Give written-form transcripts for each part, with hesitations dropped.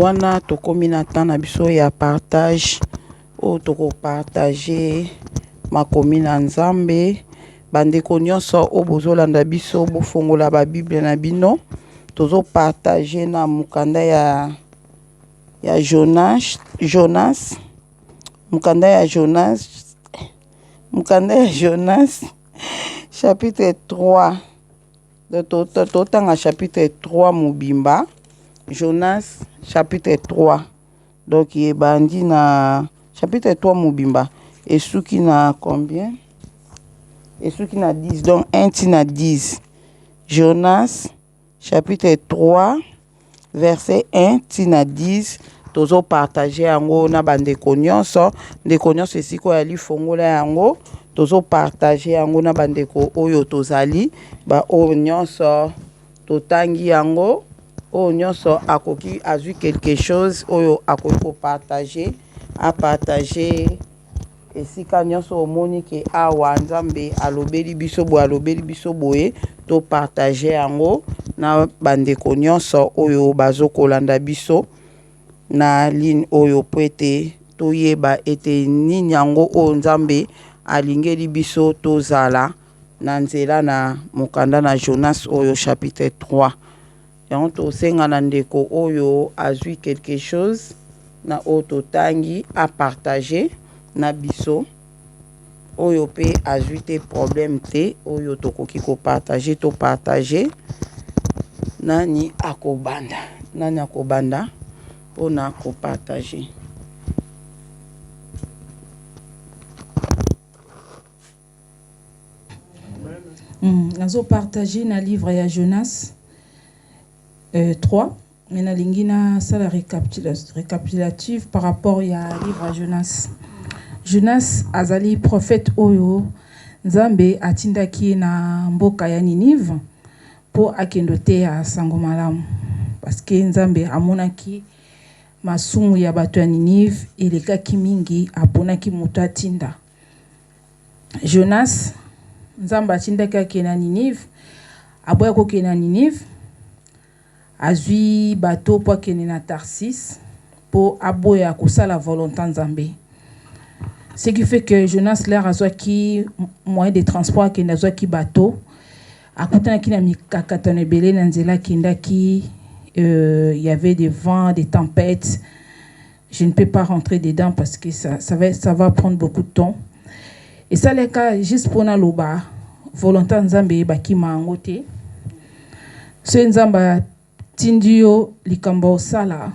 wana tokomi na temps na biso ya partage o toko partager makomi na Nzambe. Bandeko nyonso o bozolanda biso bofongola ba Bible na bino. Tozo partager na mukanda ya Jonas. Mukanda ya Jonas chapitre 3. Totanga chapitre 3 mubimba. Jonas chapitre 3. Donc il bandi na chapitre 3 mubimba. Et ce qui na combien? Et ce qui na 10. Donc 1 tina 10. Jonas chapitre 3 verset 1 tina 10. Tozo partager yango na bandeko nyonso. Ndeko nyonso esiko ya lifongola yango. Tozo partager yango na bandeko oyo tozali. Ba oyo nyonso totangi yango. Oyo nyonso akoki azui quelque chose. Oyo akoki ko partager. A partager. Esika nyonso omoni ke awa Nzambe alobeli biso boye to partager yango na bandeko nyonso oyo bazokolanda biso na ligne oyo poete to yeba ete nini yango o Nzambe alingeli biso tozala na nzela na mukanda na Jonas oyo chapitre 3. Yango to senga na ndeko oyo azui quelque chose na o totangi a partager na biso oyo pe azui te problème te oyo tokoki ko partager to partager nani akobanda pona ko partager. Nazo partager na livre ya Jonas 3 mais na lingina ça la récapitulative par rapport ya livre à Jonas azali prophète oyo Nzambe atindaki na mboka ya Ninive po akendo te ya sango malamu parce que Nzambe amonaki masumu ya bato ya Ninive elekaki mingi aponaki moto atinda. Jonas Nzambe atindaki ake na Ninive aboya koke na Ninive azui bato po akende na Tarsis po aboya kosala volonté Nzambe. Ce qui fait que Jonas l'air azwaki moyen de transport qui nazwaki bateau akutana ki na mikakatano ebele na nzela kindaki il y avait des vents, des tempêtes. Je ne peux pas rentrer dedans parce que ça va prendre beaucoup de temps. Et ça les cas juste pour na loba volonté Nzambe baki mangote. Ce Nzamba tindio likambo sala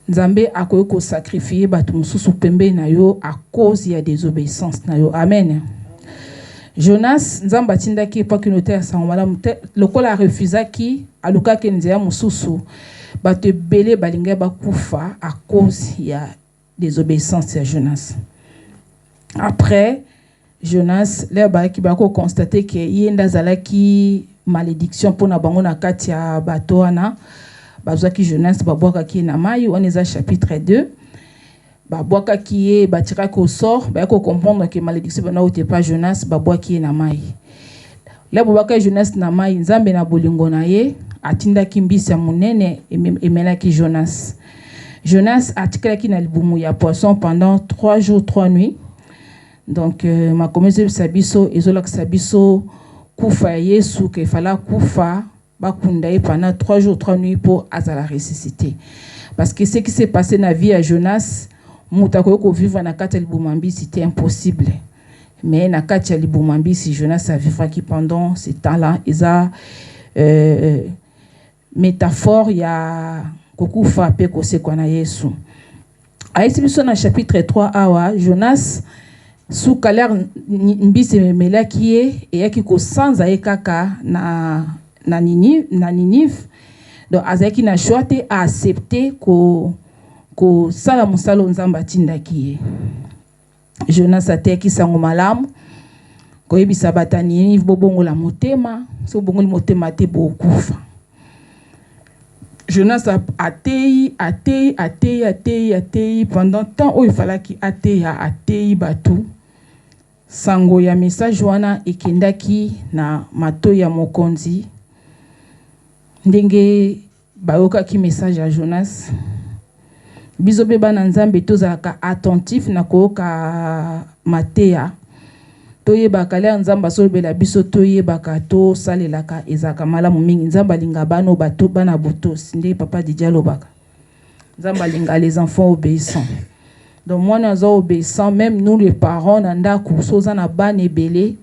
Nzambe akoyo ko sacrifier batu mususu pembe na yo à cause ya désobéissance na yo. Amen. Jonas Nzamba tindaki pa kinote sango malamu lokola refusaki aluka ke nzela mususu batu belé balinga bakufa à cause ya désobéissance ya Jonas. Après Jonas les baki bako constater que yenda zalaki malédiction pour na bango na kati ya bato wana. Bazwaki Jonas babwaka ki na mai on est à chapitre 2 babwaka ki batira ko sort ba ko comprendre que malédiction bana ote pas Jonas babwaki na mai la babwaka Jonas na mai Nzambe na bolingo na ye atinda ki mbisa munene emelaki Jonas atikaki na libumu ya poisson pendant 3 jours 3 nuits. Donc ma commencé sabiso ezolak sabiso kufa Yesu ke fala kufa bakundaye pendant 3 jours 3 nuits pour azala ressusciter. Parce que ce qui s'est passé dans la vie à Jonas, mutako vivre na kati libumambi c'était impossible. Mais na kati libumambi si Jonas a vivre qui pendant ce temps-là, isa métaphore ya kokufa pe kosekwa na Yesu. Aïsibiso na chapitre 3 awa Jonas sous kaler mbise melaki e yaki ko sanza ekaka na Ninive. Donc azaki na choite a accepter ko sala musalo Nzamba tindaki. Jonas ateki sango malamu ko yebisa bata Ninive bobongola motema so bongoli motema te bokufa. Jonas atei pendant temps où il fallait qu'il atei batu sango ya message wana ekendaki na mato ya mokonzi ndenge bayoka ki message à Jonas. Biso pe bana nzambe tozalaka attentif na koyoka mateya. Toyebaka le nzamba solbela biso toyebaka to salelaka ezaka malamu mingi nzamba linga bano bato bana boto sinde papa Didier baka. Nzamba linga les enfants obéissants. Donc moi nous obéissants même nous les parents nanda kusoza na bane belé.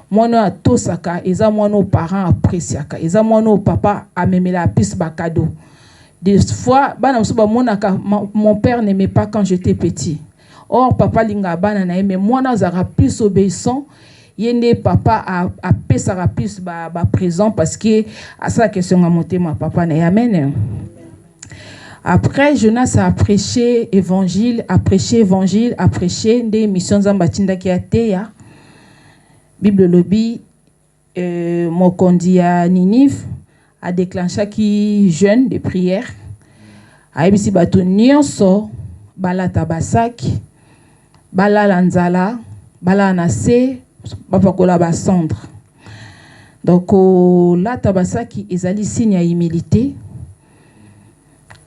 Moi nous atosaka eza moi nos parents appréciaka eza moi nos papa amemela pis ba cadeau. Des fois bana msuba monaka mon père n'aimait pas quand j'étais petit. Or, papa linga bana na mais moi nazara plus obéissant. Yende papa a pesara plus ba présent parce que à ça question a monté ma papa na amen. Après Jonas a prêché évangile, a prêché des missions zambatinda ki ateya. Bible lobby mokondi à Ninive a déclenché qui jeûne de prière. A ebisi bato nyonso bala tabasaki bala lanzala, bala nase, bapakola ba cendre. Donc la tabasaki ezali signe ya humilité.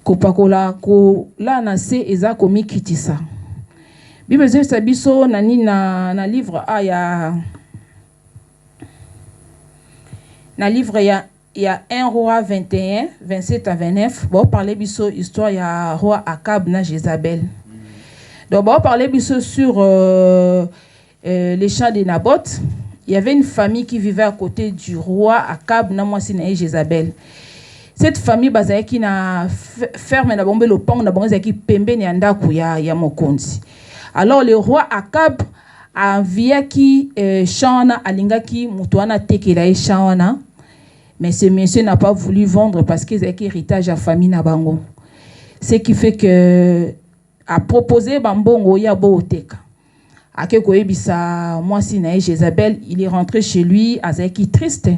Kopakola ko la nase eza komi kitisa. Bible zesa biso nani na livre il y a 1 roi 21, 27 à 29. Bon parler biso histoire ya roi Akab na Jézabel. Donc, on va parler sur les champs de Naboth. Il y avait une famille qui vivait à côté du roi Akab, et Jézabel. Cette famille, qui na ferme na bombe le pont, na bombe qui pembe ni andaku ya mokonzi. Alors le roi Akab a envié qui chana alinga qui mutuana tekela e chana, mais ce monsieur n'a pas voulu vendre parce qu'il a héritage à famille na bango. Ce qui fait que a proposé bambongo ya booteka akeko ebisa moi si na Jézabel il est rentré chez lui azaki triste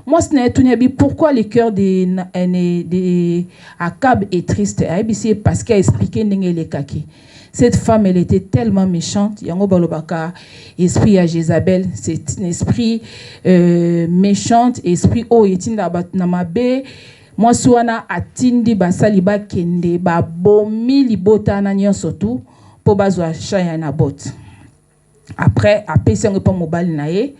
moi si na tunebi pourquoi le cœur de Akab est triste ebisi parce qu'il a expliqué ndenge le kaki cette femme elle était tellement méchante yango balobaka esprit à Jézabel c'est un esprit méchante esprit o etinda batna mabe. Moi, souana atindi basali ba kende ba bomi libota na nyonso tu po bazwa chaya na bot. Après apesi ngo pa mobali na ye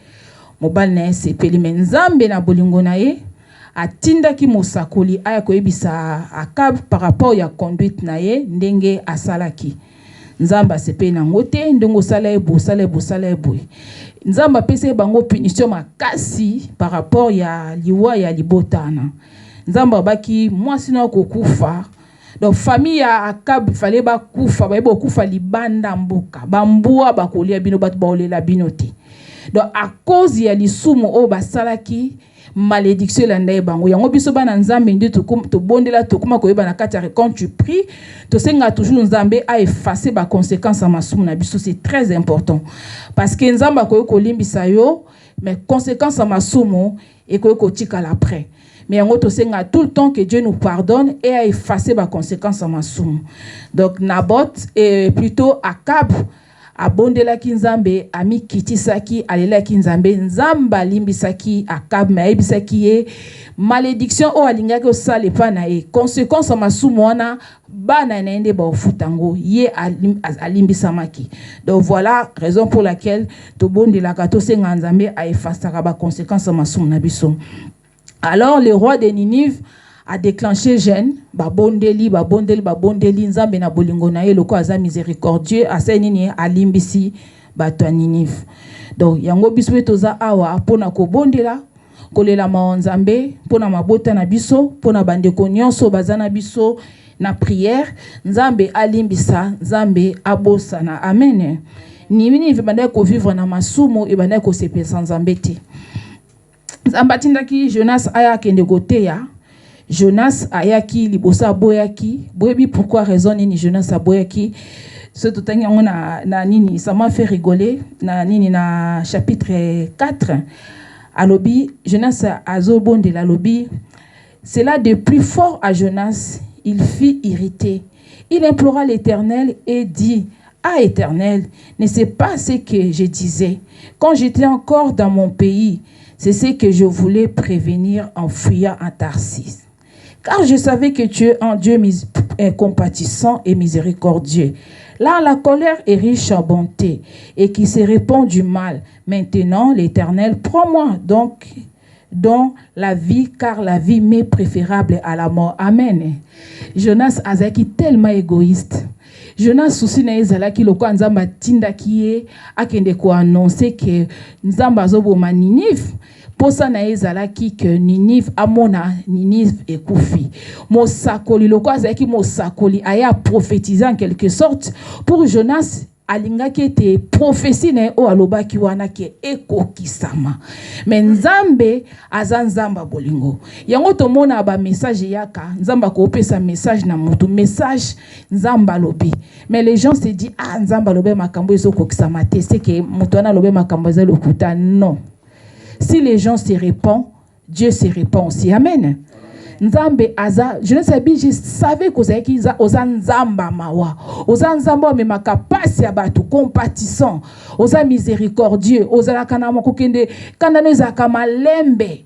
se peli menzambe na bolingo na ye atinda ki mosakoli aya ko ebisa Akab par rapport ya conduite na ye ndenge asalaki. Nzamba se pe na ngote ndongo sala e boy. Nzamba pese bango punition makasi par rapport ya liwa ya libotana. Nzamba baki moi sino kokufa donc famille ya Akab fallait ba kufa ba kufa libanda mboka bambua bakolia bino bat baolela binote donc à cause ya lisumu o basalaki malédiction la ndaye bango yango biso bana nzambe ndi to bondela to kuma koyeba na kati quand tu pries to senga toujours nzambe a effacer ba conséquences à masumu na biso c'est très important parce que nzamba ko limbisa yo mais conséquences à masumu et ko tika après. Mais en autre senga tout le temps que Dieu nous pardonne et a effacé les conséquences à Massoum. Donc Naboth est plutôt Akab abondela kinzambe ami kitisaki alela kinzambe nzamba limbisaki Akab maibisaki e malédiction o alingaki osale pa na e conséquence à Massoum wana bana naende ba ofutango ye alimbisamaki. Donc voilà raison pour laquelle to bondela kato senga nzambe a effacé les conséquences à Massoum na biso. Alors le roi de Ninive a déclenché jeûne, babondeli, nzambe na bolingo na ye loko aza miséricordieux, asenini alimbisi bato Ninive. Donc yango biso toza awa pona ko bondela, kolela ma nzambe, pona mabota na biso, pona bandeko nyonso bazana biso na prière, nzambe alimbisa, nzambe abosana. Amen. Ninive banda ko vivre na masumo e banda ko sepesa nzambe te. Zambatindaki Jonas aya kende goteya Jonas ayaki libosa boyaki boyebi pourquoi raison nini Jonas aboyaki ce tout na nini ça m'a fait rigoler na nini na chapitre 4 alobi Jonas azobonde la lobi c'est là de plus fort à Jonas il fut irrité il implora l'Éternel et dit ah Éternel ne sais pas ce que je disais quand j'étais encore dans mon pays. C'est ce que je voulais prévenir en fuyant à Tarsis. car je savais que tu es un Dieu compatissant et miséricordieux. Là, la colère est riche en bonté et qui se répand du mal. Maintenant, l'Éternel, prends-moi donc dans la vie, car la vie m'est préférable à la mort. Amen. Jonas azaki tellement égoïste. Jonas souci na ezalaki loko nzamba tinda kiye akende ko annoncer que nzamba zoboma Ninive. Posa na ezalaki que Ninive amona Ninive ekufi. Mosakoli loko azaki mosakoli aya prophétiser en quelque sorte pour Jonas alingaki ete prophétie na o alobaki wana ke ekokisama. Mais Nzambe aza Nzamba bolingo. Yango tomona ba message yaka Nzamba ko opesa message na mutu message Nzamba lobi. Mais les gens se disent ah Nzamba lobe makambo ezokokisama te c'est que mutu ana lobe makambo za lokuta. Non. Si les gens se répandent, Dieu se répand aussi. Amen. Nzambe aza, je ne savais, je savais que oza nzamba mawa, oza nzamba me makapasi abatu compatissant, oza miséricordieux, oza la kanama kokende, kanano za kamalembe.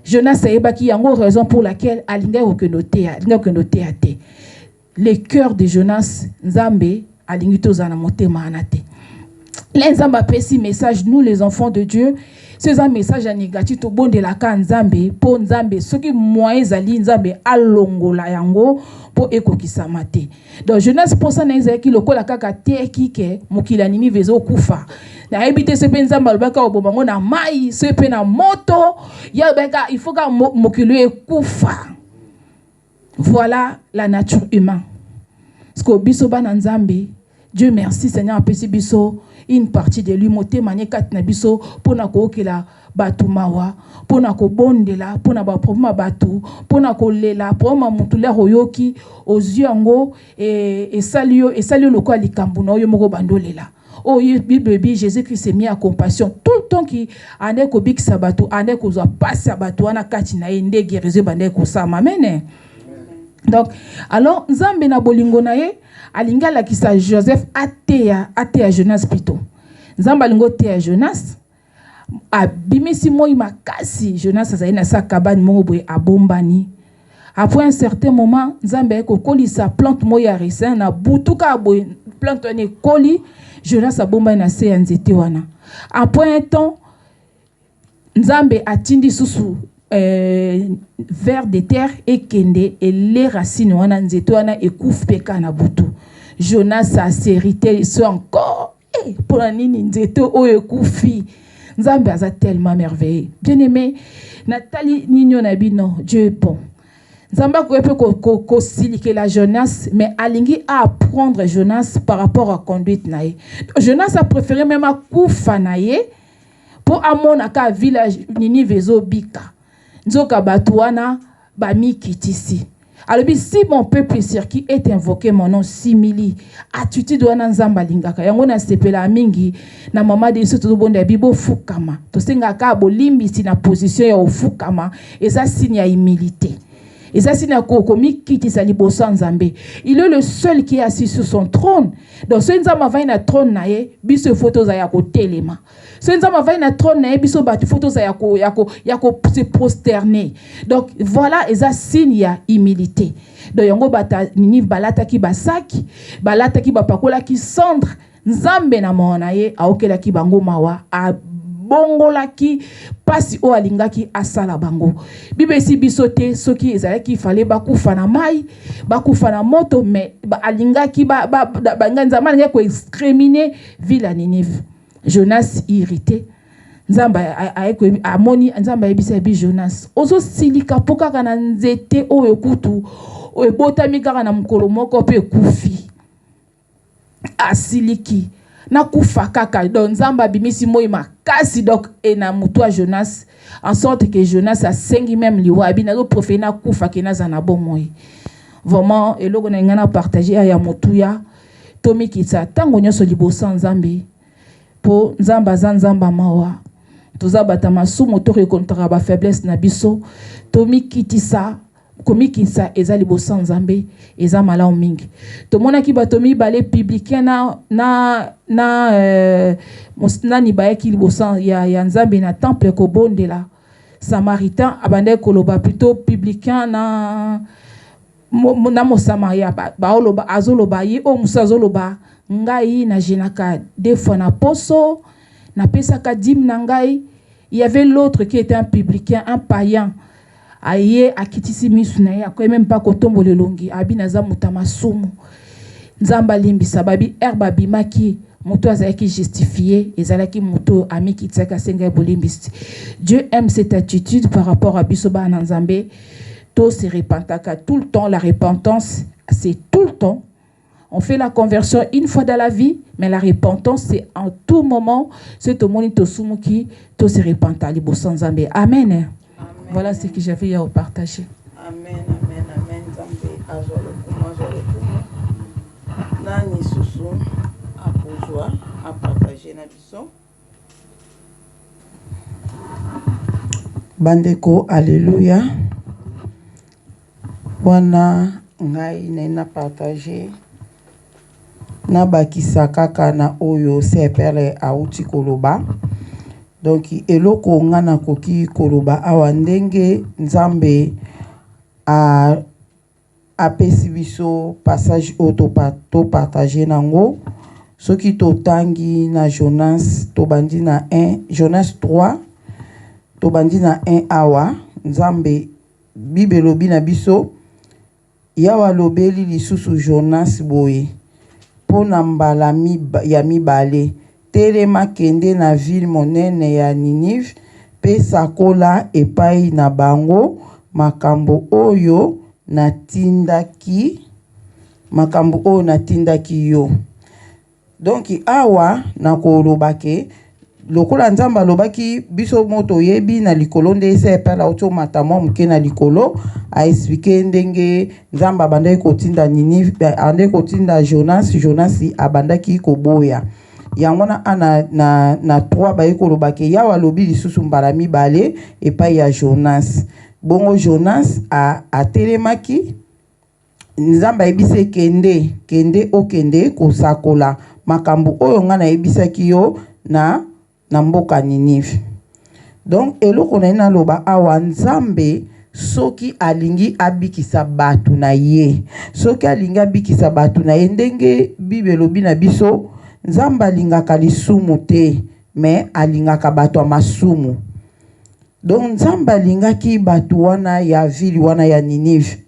Jonas sayebaki yango raison pour laquelle alinga okenotea te. Le cœur de Jonas Nzambe alingi tozana motema anate. Les Nzamba pesi message nous les enfants de Dieu. C'est un message négatif au bon de la kan Nzambe pour Nzambe ce qui moyen zali Nzambe alongola yango pour ekokisama te. Donc Jonas posa na ezaki lokola kaka te kike mokila nini vezo kufa. Na ebite se pe Nzamba lobaka obobango na mai se pe na moto ya beka il faut ka mokilo ekufa. Voilà la nature humaine. Parce que biso bana Nzambe Dieu merci Seigneur apesi biso une partie de lui moté mané kat na biso pona ko okela batu mawa pona ko bondela pona ba problème batu pona ko lela pona mutula royoki aux yeux ngo et salio loko alikambu na yo moko bandolela. Oh, Bible dit Jésus-Christ s'est mis à compassion tout le temps qui ane ko bik sabatu ane ko zo passer batu ana kati na ende guérison bande ko sama. Amen. Donc alors Nzambe na bolingo na ye alinga la kisa Joseph atea Jonas plutôt. Nzamba lingo tea Jonas abimisi moi makasi Jonas azali na sa cabane moboye abombani. Après un certain moment Nzamba ko kolisa plante moya raisin na butuka boye plante ne koli Jonas abombani na se nzete wana. Après un temps Nzambe atindi susu vers des terres et kende et les racines wana nzete wana ekufe peka na butu. Jonas a hérité ce encore pour la nini nzete o ekufi. Nzambe aza tellement merveilleux. Bien-aimé, Nathalie Nino Nabino, Dieu est bon. Nzamba ko silike la Jonas, mais alingi a apprendre Jonas par rapport à conduite nae. Jonas a préféré même à kufa nae pour amonaka village nini vezo bika. Nzoka batuana ba mi kitisi. Alors, si mon peuple qui est invoqué mon nom simili, attitude wana Nzamba lingaka. Yango na sepela mingi na mama de soto bonde bibo fukama. To senga ka bolimbi si na position ya fukama, et ça signe ya humilité. Et ça signe ya kokomi kiti sa liboso Nzambe. Il est le seul qui est assis sur son trône. Donc ce Nzamba va na trône na ye, biso photo za ya ko telema. Ce Nzamba va na trône na ye, biso batu photo za ya ko se prosterner. Donc voilà, et ça signe ya humilité. Donc yango bata nini balata ki basaki, balata ki bapakola ki cendre, Nzambe na mona ye aokela ki bango mawa a bongola ki pasi o alingaki asala bango. Bible si bisote soki ezalaki fallait bakufa na mai, bakufa na moto, mais alingaki Nzamba alingaki ko exterminer ville Ninive. Jonas irrité. Nzamba amoni Nzamba ebisa bi Jonas. Ozo silika poka kana nzete o ekutu o ebotami kaka na mukolo moko pe kufi. Asiliki na kufa kaka. Donc Nzamba bimisi moi makasi donc et na mutwa Jonas en sorte que Jonas a sengi même liwa bina do prophète na kufa ke na zana bon moi. Vraiment eloko na ngana partager ya mutuya tomi kitsa tango nyoso libosa Nzambe po Nzamba mawa tozabata masumu to rekontra ba faiblesse na biso tomi kitisa komi kitsa ezali bosa Nzambe eza malamu mingi to mona ki batomi balé publicain na ni baye ki bosa ya Nzambe na temple ko bondela samaritain abandé koloba plutôt publicain na mo samaria ba oloba azoloba yi o musazoloba ngai na jenaka des fois na poso na pesaka dim na ngai. Il y avait l'autre qui était un publicain, un païen. Aye akitisi misuna ya ko même pas kotombo lelongi abinaza mutama sumu nzamba limbisa babi herba bimaki moto azaki justifié ezalaki moto ami kitsaka senga bolimbisi. Dieu aime cette attitude par rapport à bisoba na nzambe. Tout se repentaka tout le temps. La repentance c'est tout le temps. On fait la conversion une fois dans la vie, mais la repentance c'est en tout moment. C'est au moment où tout se repenta libo sans nzambe. Amen. Voilà ce que j'avais à partager. Amen, amen, amen. Nzambe azolo kuma. Nani susu apozwa a partager na biso. Bandeko, alléluia. Wana ngai na partager na bakisa kaka na oyo sepele auti koloba. Donc eloko ngana koki koloba awa ndenge nzambe apesi biso passage auto partager nango soki totangi na Jonas tobandi na 1 Jonas 3 tobandi na 1 awa nzambe Bible lobi na biso yawa lobeli lisusu Jonas boye pona mbala ya mibale telema kende na ville monene ya Ninive pe sakola epai na bango makambo oyo natindaki yo. Donc awa na kolobake lokola nzamba lobaki biso moto yebi na likolo nde sepela oto matamo mke na likolo a expliquer ndenge nzamba bandai kotinda Ninive ande kotinda Jonas abandaki koboya yango na 3 baye kolobake yawa lobi lisusu mbala mibale epai ya Jonas. Bongo Jonas a telemaki nzamba ebise kende okende kosakola makambo oyo nga na ebisaki yo na mboka Ninive. Donc eloko na loba awa nzambe soki alingi abikisa batu na ye ndenge Bible lobi na biso nzamba alingaka lisumu te mais alingaka batu masumu. Donc nzamba alingaki batu wana ya vili wana ya Ninive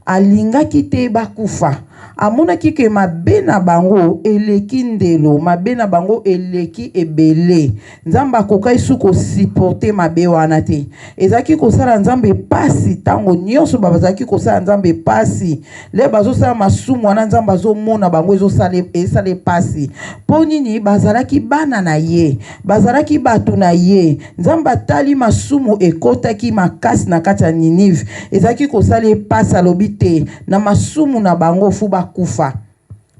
alingaki te bakufa amonaki ke mabe na bango eleki ndelo mabe na bango eleki ebele nzamba akokai su kosupporte mabe wana te ezaki kosala nzambe pasi tango nyonso bazaki kosala nzambe pasi le bazosala masumu wana nzamba azomona bango esale pasi po nini bazalaki bana na ye bazalaki batu na ye nzamba tali masumu ekotaki makasi na kati ya Ninive ezaki kosala pasi alobi te na masumu na bango fuba kufa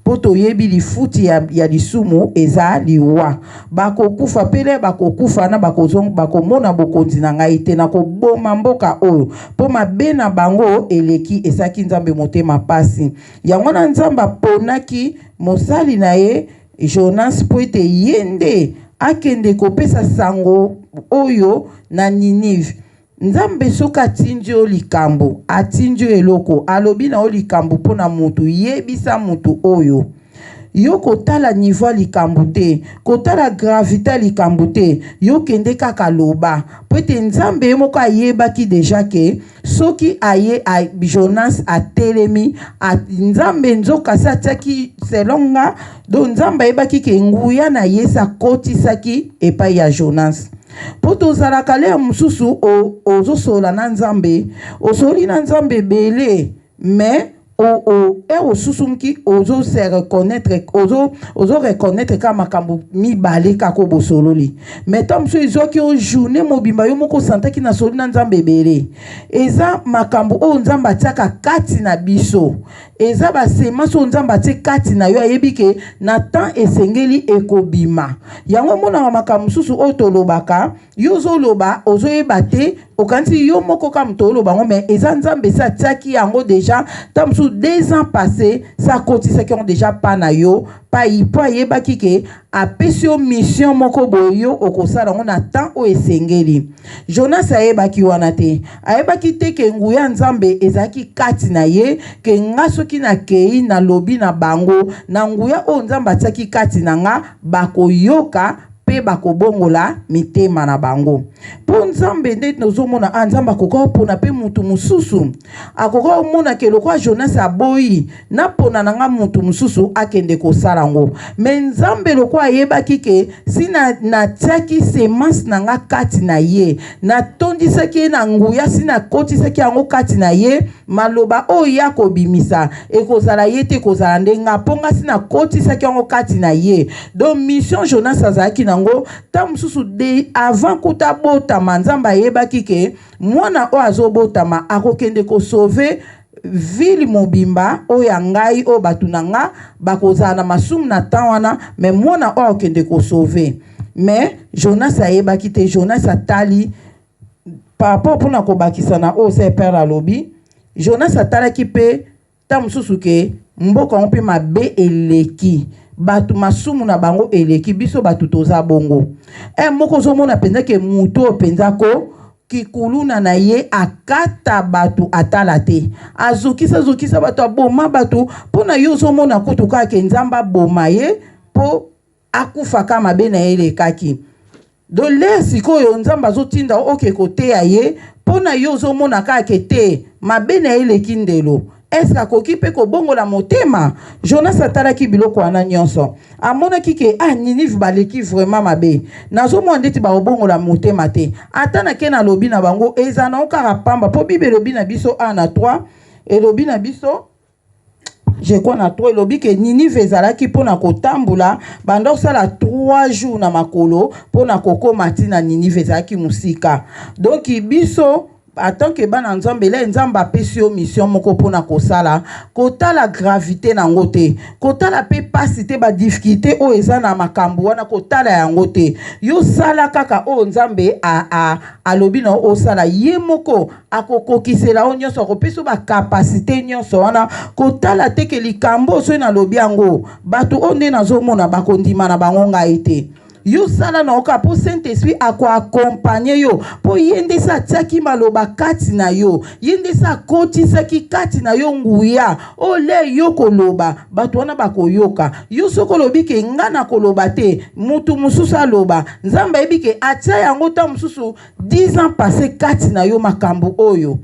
poto yebi lifuti ya lisumu eza liwa bakokufa pele bakokufa na bakomona bokonzi na ngai te na koboma mboka oyo po mabe na bango eleki esaki nzambe motema pasi yango na nzamba ponaki mosali na ye Jonas po ete yende akende kopesa sango oyo na Ninive. Nzambe soka atindio likambo atindio eloko alobi na likambo pona mutu yebisa mutu oyo yo kotala niveau likambo te kotala gravité likambo te yo kende kaka loba pete nzambe moko ayebaki deja ke soki aye Jonas atelemi nzambe nzoka satiaki selonga do nzambe ayebaki ke nguya na yesa kotisaki epai ya Jonas. Poto zalaka le mususu ozosola na nzambe osoli na nzambe bele mais osusumki ozo se reconnaître ozo reconnaître ka makambo mibale kako bosololi mais tam so izoki o journée mobimba yo moko santaki na soli na nzambe bele eza makambo o nzamba tiaka kati na biso eza basema so nzamba tie kati na yo ayebike na temps esengeli ekobima yango mona makambo susu otolobaka yo zoloba ozoyeba te okanti yo moko ka mtoloba ngo mais eza nzambe sa tiaki yango déjà tam sous 2 ans passés ça kotisa qui ont déjà pas na yo pa ipo yeba kike apesio mission moko boyo okosala on attend o esengeli. Jonas ayeba ki wana te ayeba ki te ke nguya nzambe ezaki kati na ye ke ngaso ki na kei na lobi na bango na nguya o nzamba tsaki kati na nga bakoyoka pe bakobongola mitema na bango. Po nzambe nde nozomona nzamba koka pona pe mutu mususu akoka omona ke lokwa Jonas aboyi na pona nanga mutu mususu akende kosala ngo. Me nzambe lokwa yeba kike sina na tsaki semence nanga kati na ye na tondisaki na nguya sina kotisaki yango kati na ye maloba o ya kobimisa ekozala ye te kozala ndenga ponga sina kotisaki yango kati na ye. Donc mission Jonas azaki nango ta mususu de avant kuta botama nzamba yeba kike mwana o azobotama akokende ko sauver ville mobimba o ya ngai o batunanga bakozala na masumu na tawana mais mwana o akende ko sauver. Mais Jonas ayeba kite Jonas atali par rapport pour na kobakisa na o se père alobi Jonas atala ki pe ta mususu ke mboka on pe mabe eleki batu masumu na bango eleki biso batu toza bongo moko zomona penza ke muto penza ko kikuluna na ye akata batu atala te azokisa batu aboma batu pona yo zomona kutuka ke nzamba boma ye po akufa kama be na ele kaki do le sikoyo nzamba zotinda oke kote ya ye pona yo zomona kake te mabe na ele kindelo. Est-ce qu'akoki pe ko bongo la motema? Jonas atalaki biloko wana nyonso. Amona kike Ninive baleki vraiment mabe. Nazo mo ndeti ba bongo la motema te. Atana ke na lobi na bango ezana okara pamba po bibe lobi na biso 1:3 et lobi na biso je crois na 3 lobi ke Ninive ezalaki pona kotambula bando sala 3 jours na makolo pona kokoma tina Ninive ezalaki musika. Donc biso attends que bana nzambe la nzamba pesio mission moko pona kosala kota la gravité na ngote kota la pe pasité ba difficulté o eza na makambo wana kota la yango te yo sala kaka o nzambe a lobi na o sala ye moko akokokisela o nyonso ko peso ba capacité nyonso wana kota la te ke likambo so na lobi yango batu onde na zo mona bakondima na bango ngai te. Yo sala na oka po Saint-Esprit ako accompagner yo po yende sa tsaki maloba kati na yo yende sa koti saki kati na yo nguya ole yo koloba batu wana bakoyoka yo soko lobi ke ngana koloba te mutu mususu aloba nzamba yebi ke atia yango ta mususu 10 ans passé kati na yo makambo oyo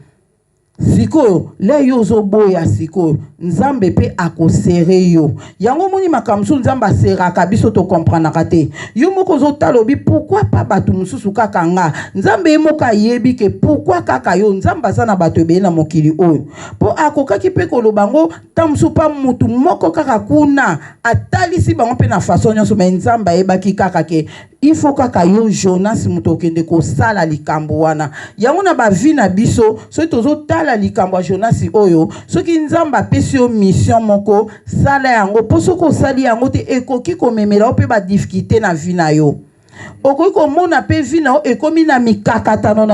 sikoyo le yo zoboya sikoyo nzambe pe akosere yo yango moni makamsu nzamba seraka biso to comprendre te yo moko zotalobi pourquoi pas batu mususu kaka nga nzambe moka yebi ke pourquoi kaka yo nzamba sana batu be na mokili oyo po akokaki pe kolobango tamsu pa mutu moko kaka kuna atalisi bango pe na façon nyonso mais nzamba yebaki kaka ke il faut kaka yo Jonas muto kende ko sala likambo wana yango na ba vie na biso so tozo tala likambo Jonas oyo soki nzamba pesio mission moko sala yango poso ko sali yango te ekoki ko memela pe ba difficulté na vie na yo okoki komona pe vie na yo ekomi na mikakatano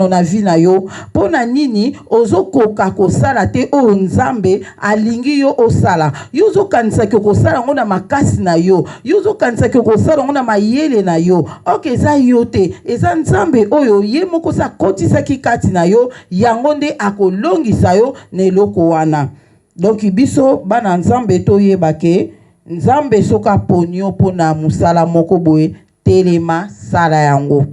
na vie na yo pona nini ozokoka kosala te o nzambe alingi yo osala yo zokanisa ke kosala ngo na makasi na yo yo zokanisa ke kosala ngo na mayele na yo oke eza yo te eza nzambe oyo ye moko sa kotisaki kati na yo yango nde akolongisa yo na eloko wana. Donc biso bana nzambe toyeba ke nzambe soka ponyo pona musala moko boye telema sala yango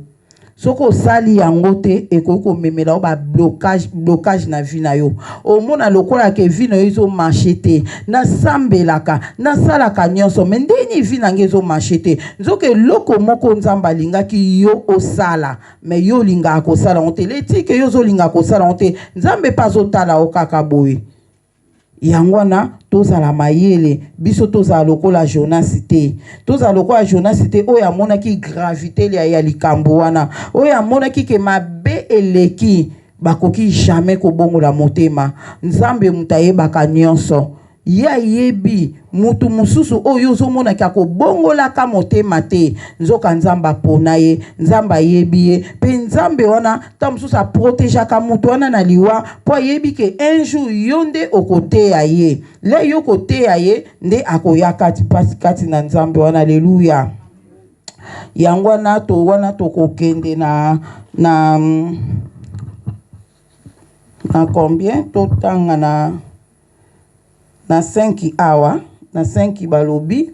soko sali yango te ekoko memela ba blocage na vie na yo omona lokola ke vie na yo zo marché te na sambelaka na salaka nyonso mais ndeni vie na ngezo marché te nzoke loko moko nzamba lingaki yo osala mais yo linga akosala onte letike yo zo linga akosala onte nzambe pa zotala okaka boye yangwana tozala mayele biso tozala lokola Jonas te tozala lokola Jonas te oyo amonaki gravité ya likambo wana oyo amonaki ke mabe eleki bakoki jamais kobongola motema nzambe mutayebaka nyonso ya yebi mutu mususu oyo zomona kako bongola ka motema te nzoka nzamba pona ye nzamba yebi ye pe nzambe wana ta mususu a protéger ka mutu wana na liwa po yebi ke un jour yonde okote ya ye le yo kote ya ye nde akoya kati pasi kati na nzambe wana. Alléluia. Yango wana to kokende na combien to tanga na 5 awa na 5 balobi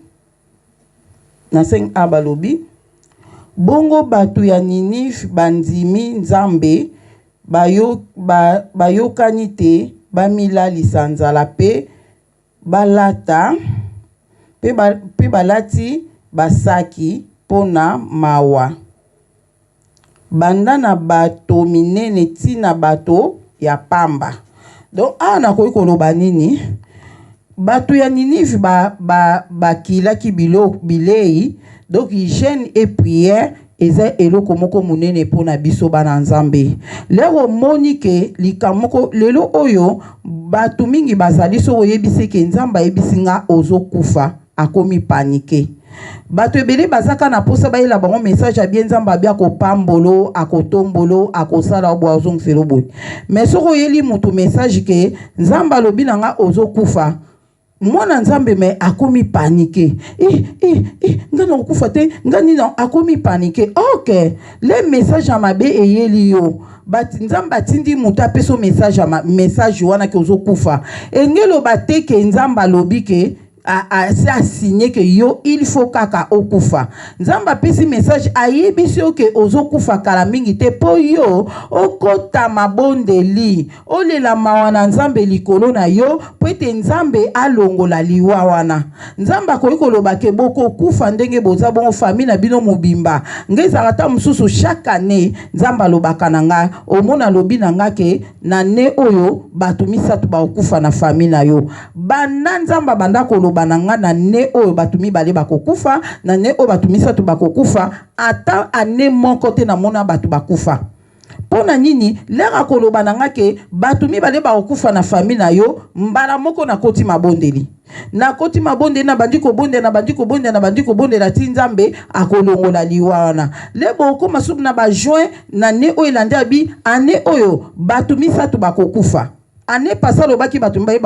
na 5 a balobi bongo batu ya Ninive bandimi nzambe bayokani te bamilalisa nzala pe balata pe balati basaki pona mawa banda na bato minene tina bato ya pamba. Donc ana koyi koloba nini bato ya Ninive bakilaki bilei donc hygiène et prière eza eloko moko munene pona biso bana nzambe. Lero monike likamoko lelo oyo bato mingi bazali so oyebise ke nzamba yebisinga ozokufa akomi panike. Bato ebele bazaka na posa bayela bango message abien nzamba bia ko pambolo akotombolo akosala obwa ozongfelo boy. Mais soko yeli mutu message ke nzamba lobi nanga ozokufa mwana nzambe me akomi panike ngana okufa te ngani na akomi panike. OK, le message amabe eyeli yo bati nzamba tindi muta peso message wana ke ozokufa engelo bateke nzamba lobi ke a signé que yo il faut kaka okufa. Nzamba pesi message ayebisi ke ozokufa kala mingi te po yo okota mabondeli olela mawana nzambe likolo na yo po ete nzambe alongola liwa wana. Nzamba koyi koloba ke boko kufa ndenge boza bongo famille na bino mobimba ngeza ta mususu chaque année nzamba lobaka nanga omona lobi nanga ke na ne oyo batu misatu ba okufa na famille na yo banda nzamba banda koloba bananga na ne oyo batu mibale bakokufa na ne oyo batu misatu bakokufa ata ane moko te na mona batu bakufa. Pona nini lera koloba nanga ke batu mibale bakokufa na famille na yo mbala moko na koti mabondeli na koti mabonde na bandiko bonde na bandiko bonde na bandiko bonde la tinzambe akolongola liwana lebo ko masubu na ba juin na ne oyo landa bi ane oyo batu misatu bakokufa. Ane pasalo baki batumba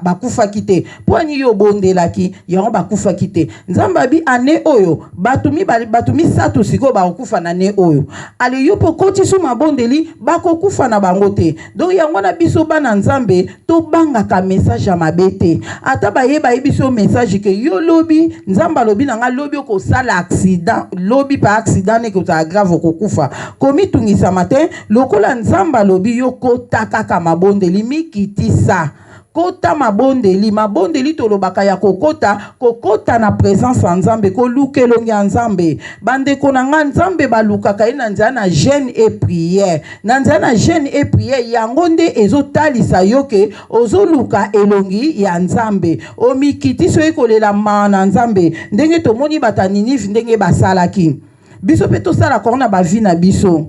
bakufa kite poani yo bondelaki yango bakufa kite nzamba bi ane oyo batumi satu siko bakufa na ne oyo ale yo po koti su mabondeli bakokufa na bango te. Donc yango na biso bana nzambe to banga ka message ya mabete ata bayeba biso message ke yo lobi nzamba lobi na nga lobi ko sala accident lobi pa accident ne ko ta grave ko kufa komi tungisa matin lokola nzamba lobi yo ko takaka mabondeli kitisa kota mabondeli tolobaka ya kokota na présence ya nzambe ko lukelo ya nzambe bande konanga nzambe balukaka ina nzana na jeûne et prière na nzana na jeûne et prière yango nde ezotalisa yoke ozoluka elongi ya nzambe omikitiso ekolela mana nzambe ndenge tomoni bata Ninive ndenge basalaki biso pe tosala kona bavi na biso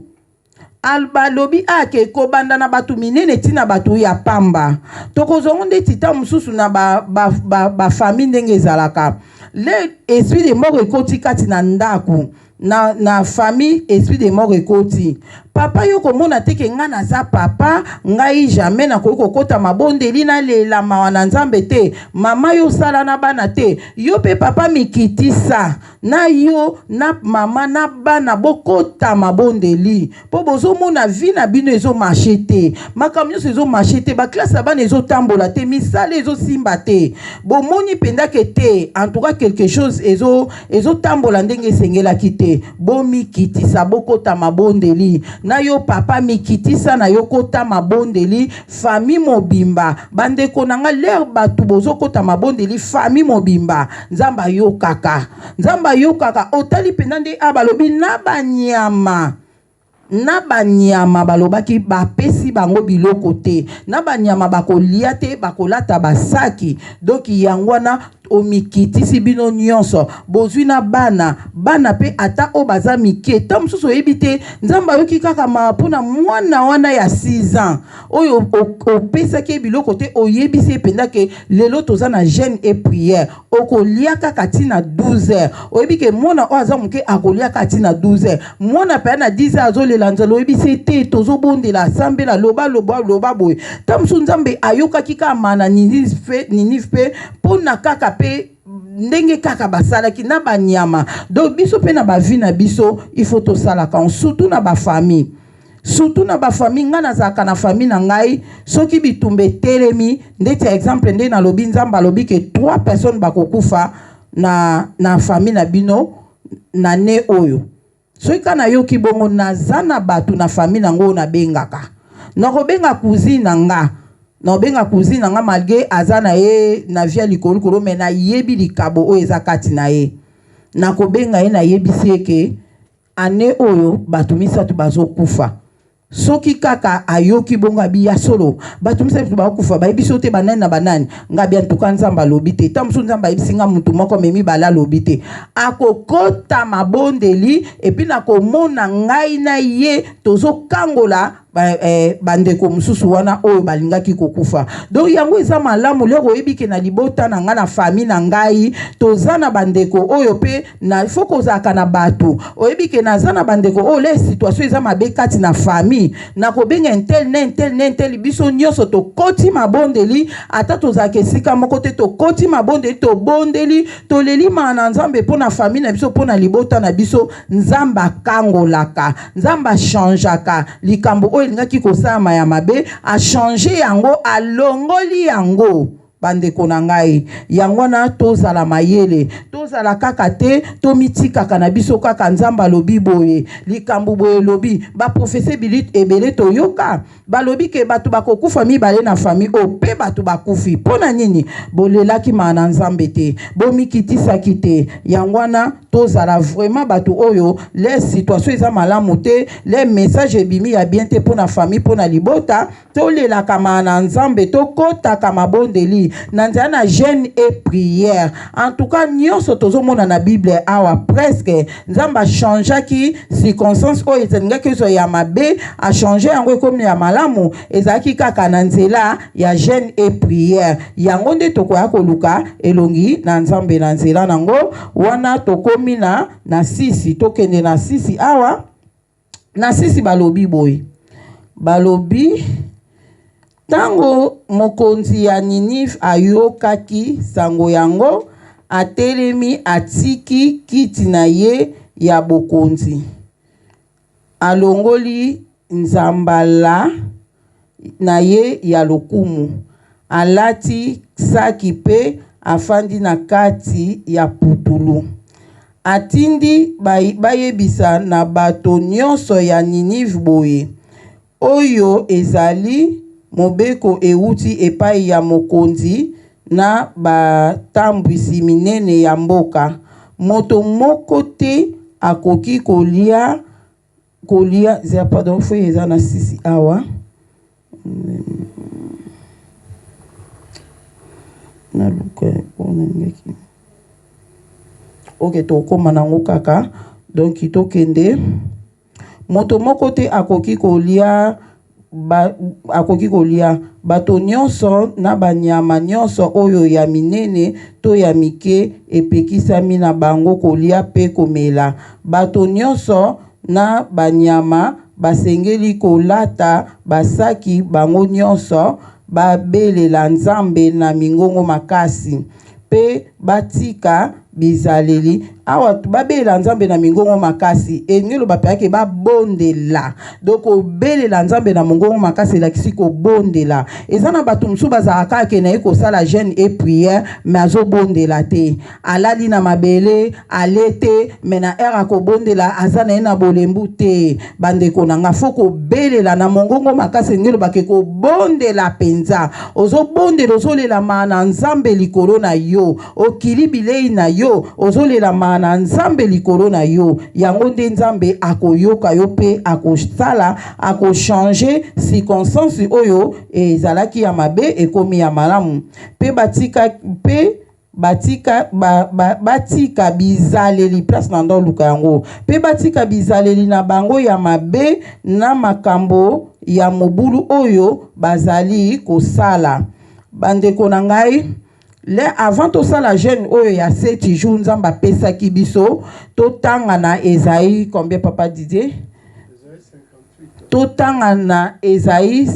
alba lobi ake kobanda na batu minene tina batu ya pamba tokozongo nde tita mususu na ba famille ndenge ezalaka le esprit de mort ekoti kati na ndaku na famille esprit de mort ekoti papa yo komona teke nga naza papa ngai jamais na koyi kokota mabondeli na lela mawana nzambe te mama yo sala na bana te yo pe papa mikitisa na yo na mama na bana bokota mabondeli po bozomona vi na bino ezo marché te makambo nyonso ezo marché te baklasse ya bana ezo tambola te misala ezo simba te bomoni pendake te en tout cas quelque chose ezo tambola ndenge esengelaki te bomikitisa bokota mabondeli na yo papa mikitisa na yo kota mabondeli famille mobimba bandeko nanga ler batu bozokota mabondeli famille mobimba nzamba yo kaka otali pendande abalobi na banyama balobaki bapesi bango biloko te na banyama bakolia te bakolata basaki donc yango wana omikitisi bino nyonso bozwi na bana pe ata o baza mike ta mosusu oyebi te nzambe ayoki kaka mpona mwana wana ya 6 ans oyo opesaki biloko te oyebisi ependa ke lelo toza na jeûne et prière okolia kaka ntina 12 heures oyebi ke mwana oyo aza moke akolia kaka ntina 12 heures mwana pe na 10 heures azolela nzala oyebisi te tozobondela asambela loba boye ta mosusu nzambe ayokaki kaka mana Ninive pe mpona kaka pe ndenge kaka basalaki na banyama donc biso pe na bavi na biso il faut tosalaka surtout na bafamille nga nazalaka na famille na ngai soki bitumba etelemi ndeti exemple nde nalobi nzambe alobi ke 3 personnes bakokufa na famille na bino na ne oyo soki ka nayoki bongo naza na bato na famille nango oyo nabengaka nakobenga cousine na nga nabenga cousine na nga malgré aza na ye na via likolo me nayebi likabo oyo eza kati na ye nakobenga ye nayebisi ye ke ane oyo bato misato bazokufa soki kaka ayoki bongo abiya solo bato misato bakokufa bayebi so te banani na banani nga bia ntuka nzambe alobi te ta mosusu nzambe ayebisi nga mutu moko memi bala alobi te akokota mabondeli epi nakomona ngai na ye tozokangola bandeko mosusu wana oyo balingaki kokufa donc yango eza malamu lelo oyebi ke na libota na nga na famille na ngai toza na bandeko oyo pe na faut kozalaka na bato oyebi ke naza na bandeko oyo le situation eza mabe kati na famille nakobenga intel biso nyonso tokoti mabondeli ata tozalaka esika moko te tokoti mabondeli tobondeli toleli na nzambe mpo na famille na biso mpo na libota na biso nzambe akangolaka nzambe achangeaka likambo oyo elingaki kosala ya mabe achange yango alongoli yango bandeko na ngai yango na tozala mayele tozala kaka te tomitikaka na biso kaka nzamba lobi boye likambo boye lobi ba professeur bilit ebele toyoka balobi ke bato bakokufa mibale na famille o pe bato bakufi pona nini bolelaki mana nzambe te bomikitisaki te yango na tozala vraiment bato oyo les situations eza malamu te les messages ebimi ya bien te pona famille pona libota tolelaka mana nzambe tokotaka mabondeli nanzana na jeûne et prière en tout cas nyonso tozomona na Bible awa presque nzamba changeaki circonstance oyo ezalingaki so ya mabe a changer yango comme ya malamu ezalaki kaka na nzela ya jeûne et prière yango nde tokoya koluka elongi na nzambe na nzela nango wana tokomi na sisi tokende na sisi awa na sisi balobi boy balobi tango mokonzi ya Ninive ayokaki sango yango atelemi atiki kiti na ye ya bokonzi alongoli nzambala na ye ya lokumu alati saki pe afandi na kati ya putulu atindi bayebisa na bato nyonso ya Ninive boye oyo ezali mobeko euti epai ya mokonzi na batambwisi minene ya mboka moto moko te akoki kolia pardon fo eza na sisi awa na luka ona ngeki ok tokoma nango kaka donc tokende moto moko te akoki kolia bato nyonso na banyama nyonso oyo ya minene to ya mike epekisami na bango kolia pe komela bato nyonso na banyama basengeli kolata basaki bango nyonso babelela nzambe na mingongo makasi pe batika bizaleli awa babela nzambe na mingongo makasi engelo bapeyake babondela donc obelela nzambe na mongongo makasi elakisi kobondela eza na bato mosusu bazalaka ake na ye kosala jeûne et prière me azobondela te alali na mabele alete me na ere akobondela aza na ye na bolembu te bandeko na nga fo kobelela na mongongo makasi engelo bake kobondela penza ozobondela ozolela na nzambe likolo na yo okili bilei na yo ozolela na nzambe likolo na yo yango nde nzambe akoyoka yo pe akosala akochange circonstance oyo ezalaki ya mabe ekomi ya malamu pe batika pe batika batika bizaleli place na ndo luka yango pe batika bizaleli na bango ya mabe na makambo ya mobulu oyo bazali kosala. Bandeko na ngai, le avant tosala jeune oyo ya 7 jours nzambe apesaki biso totanga na Esaïe, combien papa Didier? Totanga na Esaïe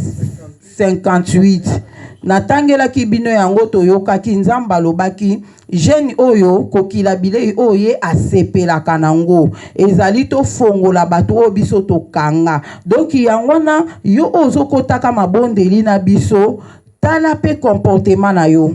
58. Natangelaki bino yango toyokaki nzambe alobaki jeune oyo kokila bilei oye asepelaka nango ezali tofongola bato oyo biso tokanga. Donc yango na yo ozokotaka mabondeli na biso, tala pe comportement na yo,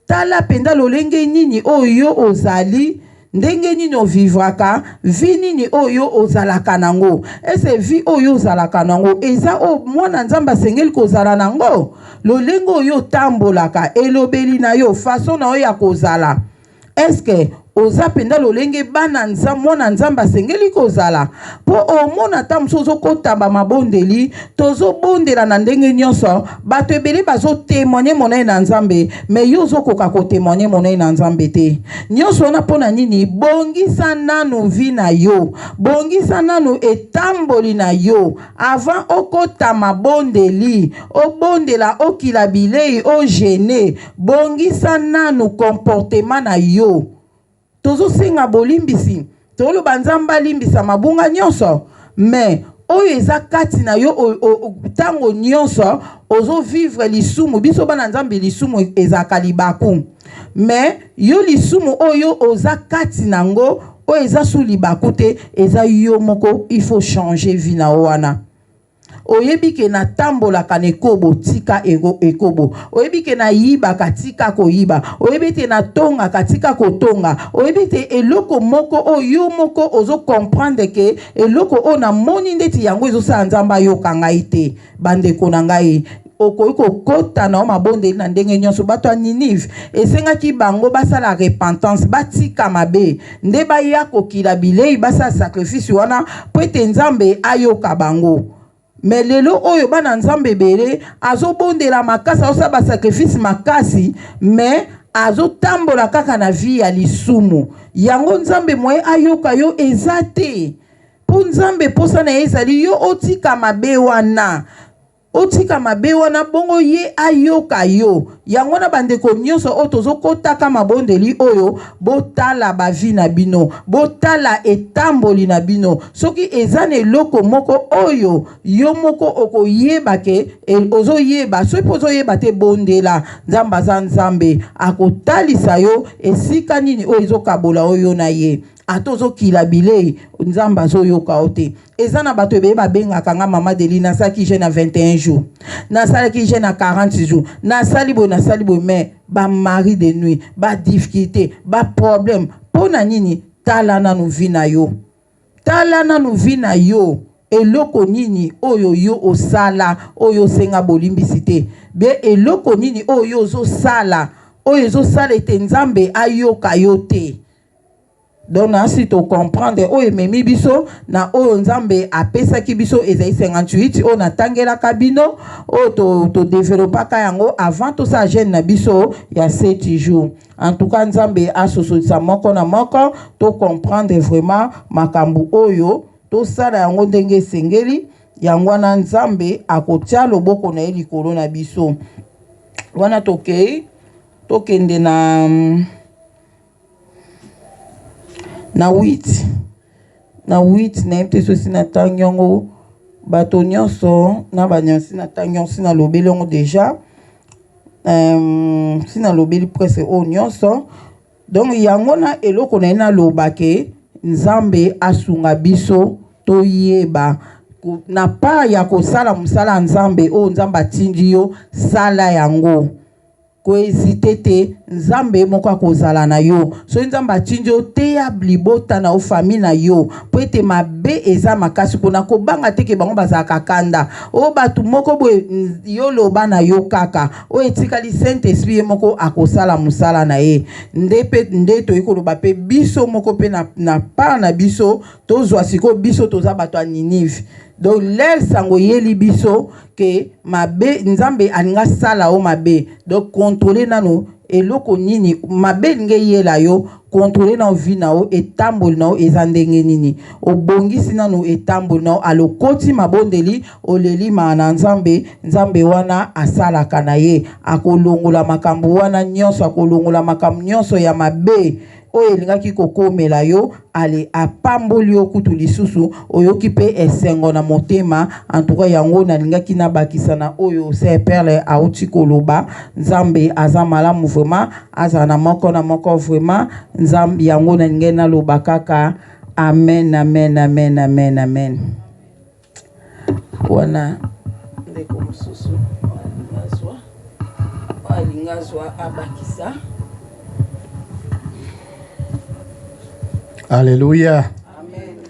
tala penda lolenge nini oyo ozali, ndenge nini ovivraka, vi nini oyo ozalaka nango. Ese vi oyo ozalaka nango eza o mwana nzamba sengeli kozala nango, lolenge oyo tambolaka, elobeli na yo, façon na yo ya kozala. Eske oza penda lolenge bana nzamba mwana nzamba sengeli kozala po omona tamso zokotamba mabondeli tozo bondela na ndenge nyonso bato ebele bazo témoigner monai na nzambe me yo zokoka ko témoigner monai na nzambe te. Nyonso na pona nini bongisa nanu vi na yo, bongisa nanu etamboli na yo avant okota mabondeli obondela okila bilei o gêner, bongisa nanu comportement na yo. Tozo senga bolimbisi tolo banzamba limbisa mabunga nyonso mais oyo eza kati na yo tango nyonso ozo vivre lisumu biso bana nzambe lisumu eza kalibaku mais yo lisumu oyo oza kati nango oyo eza su libaku te eza yo moko il faut changer vie na wana. Oyebi ke na tambola kanekobo tika ekobo, oyebi ke na yiba katika ko yiba, oyebi te na tonga katika ko tonga, oyebi te eloko moko oyo moko ozo comprendre ke eloko o na moni ndeti yango ezo sa nzamba yo kanga ite. Bandeko na ngai okoiko kota na mabonde na ndenge nyonso bato Ninive esengaki bango basala repentance batika mabe nde baya kokila bilei basa sacrifice wana po ete nzambe ayoka bango. Mais lelo oyo bana nzambe bele azo bondela makasi azo ba sacrifice makasi mais azo tambola kaka na vie ya lisumu yango nzambe moye ayoka yo ezate po nzambe posa na ezali yo otika mabe wana. Otika mabe wana bongo ye ayoka yo yango na bandeko nyonso otozo kotaka mabondeli oyo botala bavi na bino, botala etamboli na bino soki ezane eloko moko oyo yo moko okoyeba ke ozo yeba soki pozo yeba te bondela nzamba za nzambe akotalisa yo esika nini oyo ezokabola oyo na ye atozo kila bilei nzamba zo yoka ote. Ezana bato ebe babenga kanga mama Deli na saki je na 21 jours. Na saki je na 40 jours. Na salibo mais ba mari de nuit, ba difficulté, ba problème. Pona nini tala na nu vina yo. Tala na nu vina yo. Eloko nini oyo yo osala oyo senga bolimbisite. Be eloko nini oyo zo sala oyo zo sala ete nzambe ayoka yote. Donc si tu comprendre oyo memi biso na oyo nzambe apesaki biso Esaïe 58 o na tangela kabino o to développaka yango avant to sa jeune na biso ya 7 jours. En tout cas nzambe asosolisa moko na moko to comprendre vraiment makambu oyo to sala yango ndenge sengeli yango na nzambe akotia loboko na ye likolo na biso. Wana tokende na 8 na yebite sosi na tangyongo bato nyonso na banyansi na tangyonsi na lobeli yango deja si na lobeli presque o nyonso. Donc yango na eloko na ye na lobake nzambe asunga biso toyeba na pa ya kosala mosala nzambe o nzambe atindi yo sala yango ko hésiter te nzambe moko akozala na yo so nzambe atindi yo teya libota na o famille na yo po ete mabe eza makasi mpona kobanga teke bango bazalaka kanda o bato moko boye yo loba na yo kaka o etikali Saint Esprit ye moko akosala mosala na ye nde toyei koloba mpe biso moko mpe na part na biso tozwa siko biso toza bato ya Ninive donc lel sango yeli biso ke mabe nzambe alinga sala o mabe donc contrôler nano eloko nini mabe linge yela yo contrôler na vie na o etamboli na o ezandenge nini obongisi nano etamboli na o alokoti mabondeli oleli na nzambe nzambe wana asala kana ye akolongola makambo wana nyonso akolongola makambo nyonso ya mabe oyo elingaki kokomela yo ale apamboli yo kutu lisusu oyoki pe esengo na motema en tout cas yango nalingaki nabakisa na oyo se perle auti koloba nzambe aza malamu vraiment aza na moko vraiment nzambe yango nalingi naloba kaka amen amen amen amen amen wana ndeko mosusu alingazwa abakisa. Alléluia.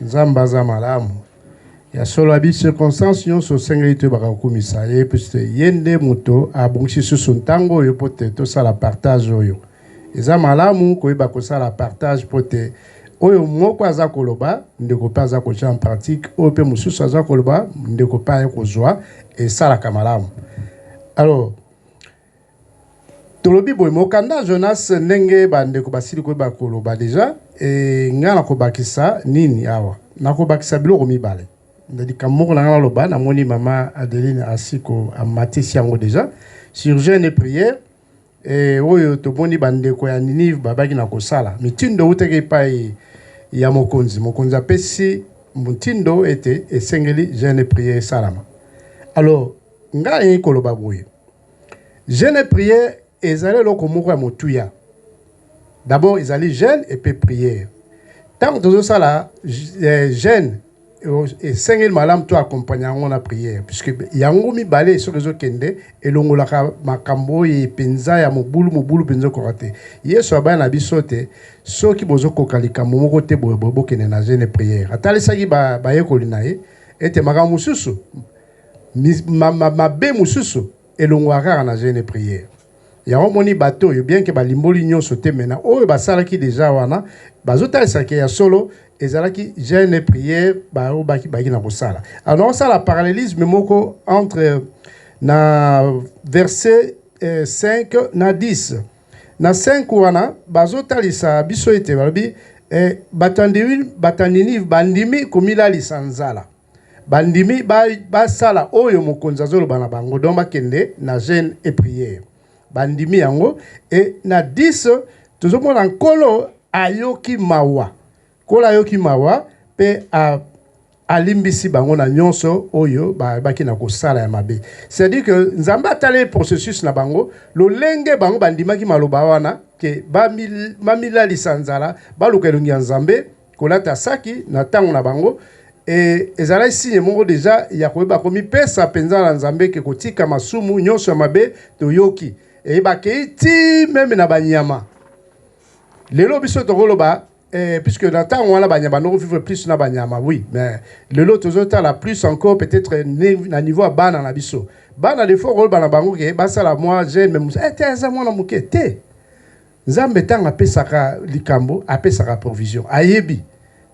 Nzamba za malamu. Ya solo abi circonstance nyonso sengelite bakakumisa ye puisque yende moto abongisi susu ntango yo pote to sala partage oyo. Eza malamu koyeba ko sala partage pote oyo moko aza koloba ndeko pa aza kocha en pratique oyo pe mususu aza koloba ndeko pa ekozwa et sala kamalamu. Alors tolobi boy mokanda Jonas ndenge bandeko basili koyeba koloba déjà et nga nakobakisa nini awa nakobakisa biloko mibale ndadi kamoko na ngala loba na moni mama Adeline asiko amatisi yango déjà sur jeûne et prière et oyo toboni bandeko ya Ninive babaki na kosala mitindo uteke pai ya mokonzi apesi mutindo ete esengeli jeûne et prière salama. Alors nga yengi koloba boye jeûne et prière ezali loko moko ya motuya. D'abord, ils allaient jeûne et puis prière. Tant que tout ça là, jeûne et sengel malam to accompagnant la prière puisque yango mi balé sur les okende et longola makambo et penza ya mobulu penza korate. Yesu aba na bisote soki bozo kokalika momoko te bobo kene na jeûne et prière. Atali saki ba yekolina ye ete makambo mususu ma be mususu et longwara na jeûne et prière. Ya homoni bato yo bien que balimboli nyonso te mena oyo basalaki déjà wana bazotalisa ya solo ezalaki jeûne et prière ba baki na kosala. Alors ça la parallélisme moko entre na verset 5 na 10 na 5 wana bazotalisa biso ete balobi batandini bandimi komila lisanzala bandimi basala oyo mokonzi azoloba na bango donc bakende na jeûne et prière bandimi yango et na 10 tozomona nkolo ayoki mawa pe alimbisi bango na nyonso oyo baki na kosala ya mabe. C'est-à-dire que nzamba atali processus na bango lolenge bango bandimaki maloba wana ke bamila lisanzala baluka elongi ya nzambe kolata saki na ntango na bango et ezalaki signe moko déjà ya koyeba komipesa mpenza na nzambe ke kotika masumu nyonso ya mabe toyoki et bakei même na banyama lelo biso tokoloba puisque dans temps on a banyama no vivre plus na banyama oui mais lelo tozota la plus encore peut-être na niveau à bana na biso bana de fois rôle bana bango ke basala moi j'aime même te za mwana muke te nzambe tanga pesaka likambo apesaka provision ayebi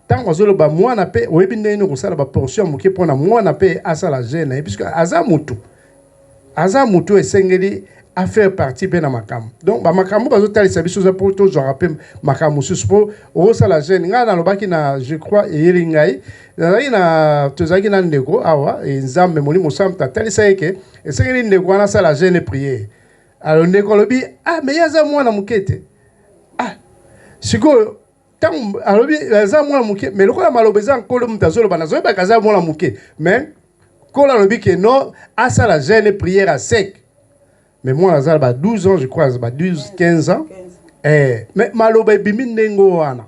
tango zoloba mwana pe oyebi ndeni ko sala ba portion muke pona mwana pe asala jeune puisque aza mutu esengeli à faire partie de makam. Donc ba makam bazo tali sabiso za pour to rappel makam suspo o sala jeune nga na lobaki na je crois elingai na tozaki na ndeko awa nzambe moni mosam tali saike esengeli ndeko na sala jeune prière. Alors ndeko lobi mais yaza mwana mukete siko tant alobi yaza mwana muke mais lokola malobeza nkolo mutazolo banazo ba kaza mwana muke mais kola lobi ke non asala jeune prière à sec. Mais moi, j'ai 12 ans, je crois, 12, 15 ans. Mais maloba bimi nengo wana.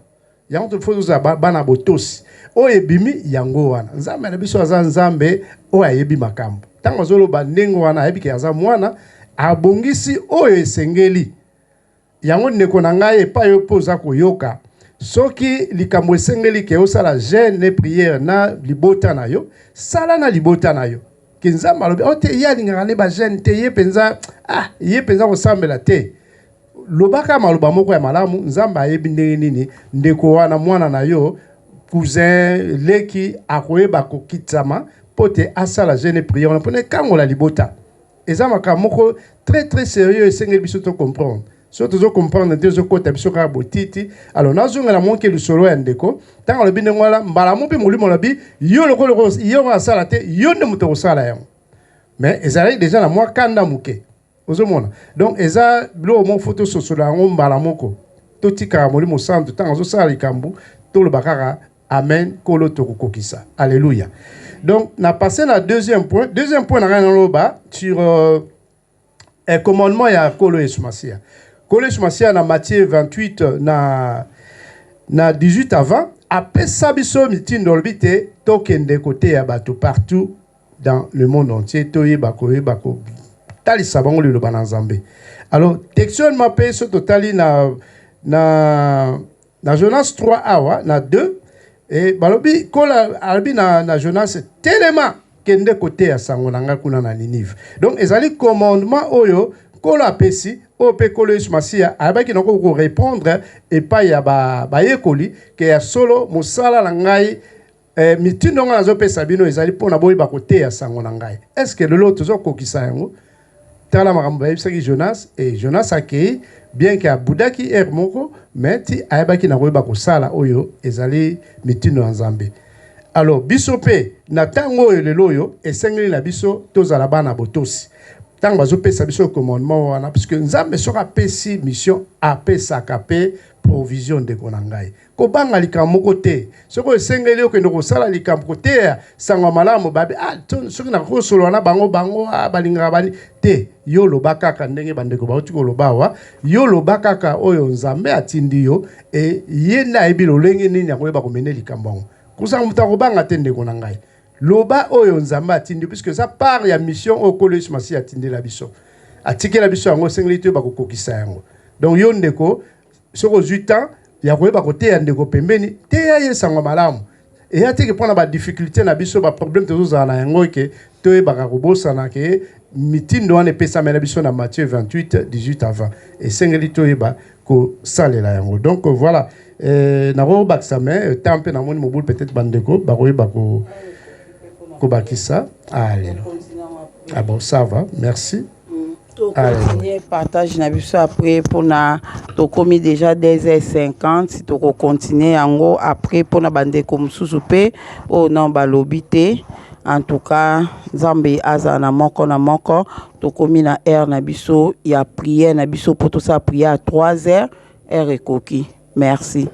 Yango faut ça bana botosi. O ebimi yango wana. Nzambe na biso aza nzambe o ayebi makambo. Tango zoloba nengo wana ayebi ke aza mwana abongisi oyo esengeli. Yango ndeko na ngai epa yo poza koyoka. Soki likambo esengeli ke osala jeûne et prière na libota na yo, sala na libota na yo. Kinzamba alobi ote yalinga ne ba jeune te ye penza ye penza ko sambela te lobaka maloba moko ya malamu nzamba ayebi ndenge nini ndeko wana mwana na yo cousin leki akoyeba kokitsama pote asala jeune prière on pone kango la libota eza makamoko très très sérieux et sengeli biso to comprendre surtout zo comprendre te zo kota biso ka botiti alors nazonga la monke le solo ya ndeko tanga le bine ngwala mbala mo pe mulimo la bi yo lokolo yo asala te yo ne muto sala yango mais ezali déjà na moi kanda muke ozomona donc eza bilo mo photo soso la ngo mbala moko to tika molimo santo tanga zo sala likambu to le bakara amen kolo to kokisa alléluia. Donc na passé na deuxième point na ngana loba sur commandement ya kolo esmasia. Kolo esmasia na Matthieu 28 na 18 avant après ça biso mitindo lobite tokende côté ya bato partout dans le monde entier toyeba ko talisa bango le loba na Nzambe. Alors texte ma pe so totali na Jonas 3 awa na 2 et balobi kola albi na Jonas tellement kende côté ya sango nanga kuna na Ninive. Donc ezali commandement oyo kola pesi ope kolo esmasia abaki nako ko répondre et pas ya ba yekoli ke ya solo musala na ngai mitindo nga zo pesa bino ezali pona boyi ba côté ya sango na ngai. Est-ce que le lot zo kokisa yango tala makambo ba yebisaki Jonas et Jonas akei bien que abudaki moko mais ti ayebaki na koyeba kosala oyo ezali mitindo ya Nzambe. Alors biso pe na tango oyo lelo oyo esengeli na biso tozala bana botosi tango bazopesa biso commandement wana parce que Nzambe soka pesi mission apesaka pe provision de konangai ko banga likambo kote soko esengeli okende kosala likambo kote sangwa malamu babe soki na kosolo na bango balinga bani te yo lobaka kaka ndenge bandeko bauti koloba wa yo lobaka kaka oyo Nzambe atindi yo e yenda ebilo lenge nini akoyeba komene likambo kusanga mutako banga te ndeko na ngai loba oyo Nzambe atindi puisque ça part ya mission au collège masi atindi la biso atiki la biso yango sengeli to bakokokisa yango donc yo ndeko soko 8 ans ya koyeba kote ya ndeko pembeni te ya yesangwa malamu et ya teke pona ba difficulté na biso ba problème tozo na yango ke to e baka kobosa na ke mitindo wana pesa mena biso na Matthieu 28 18 avant et sengeli to eba ko salela yango donc voilà na ro bakisame tempe na moni mobile peut-être bandeko ba koyeba ko bakisa allez ah bon ça va merci. Continuer partage na biso après pour na to komi déjà 2h50 to ko continuer yango après pour na bande comme susupe o non balobi te en tout cas Nzambe aza na moko to komi na heure na biso ya prière na biso pour tout ça prier à 3h heure ekoki merci.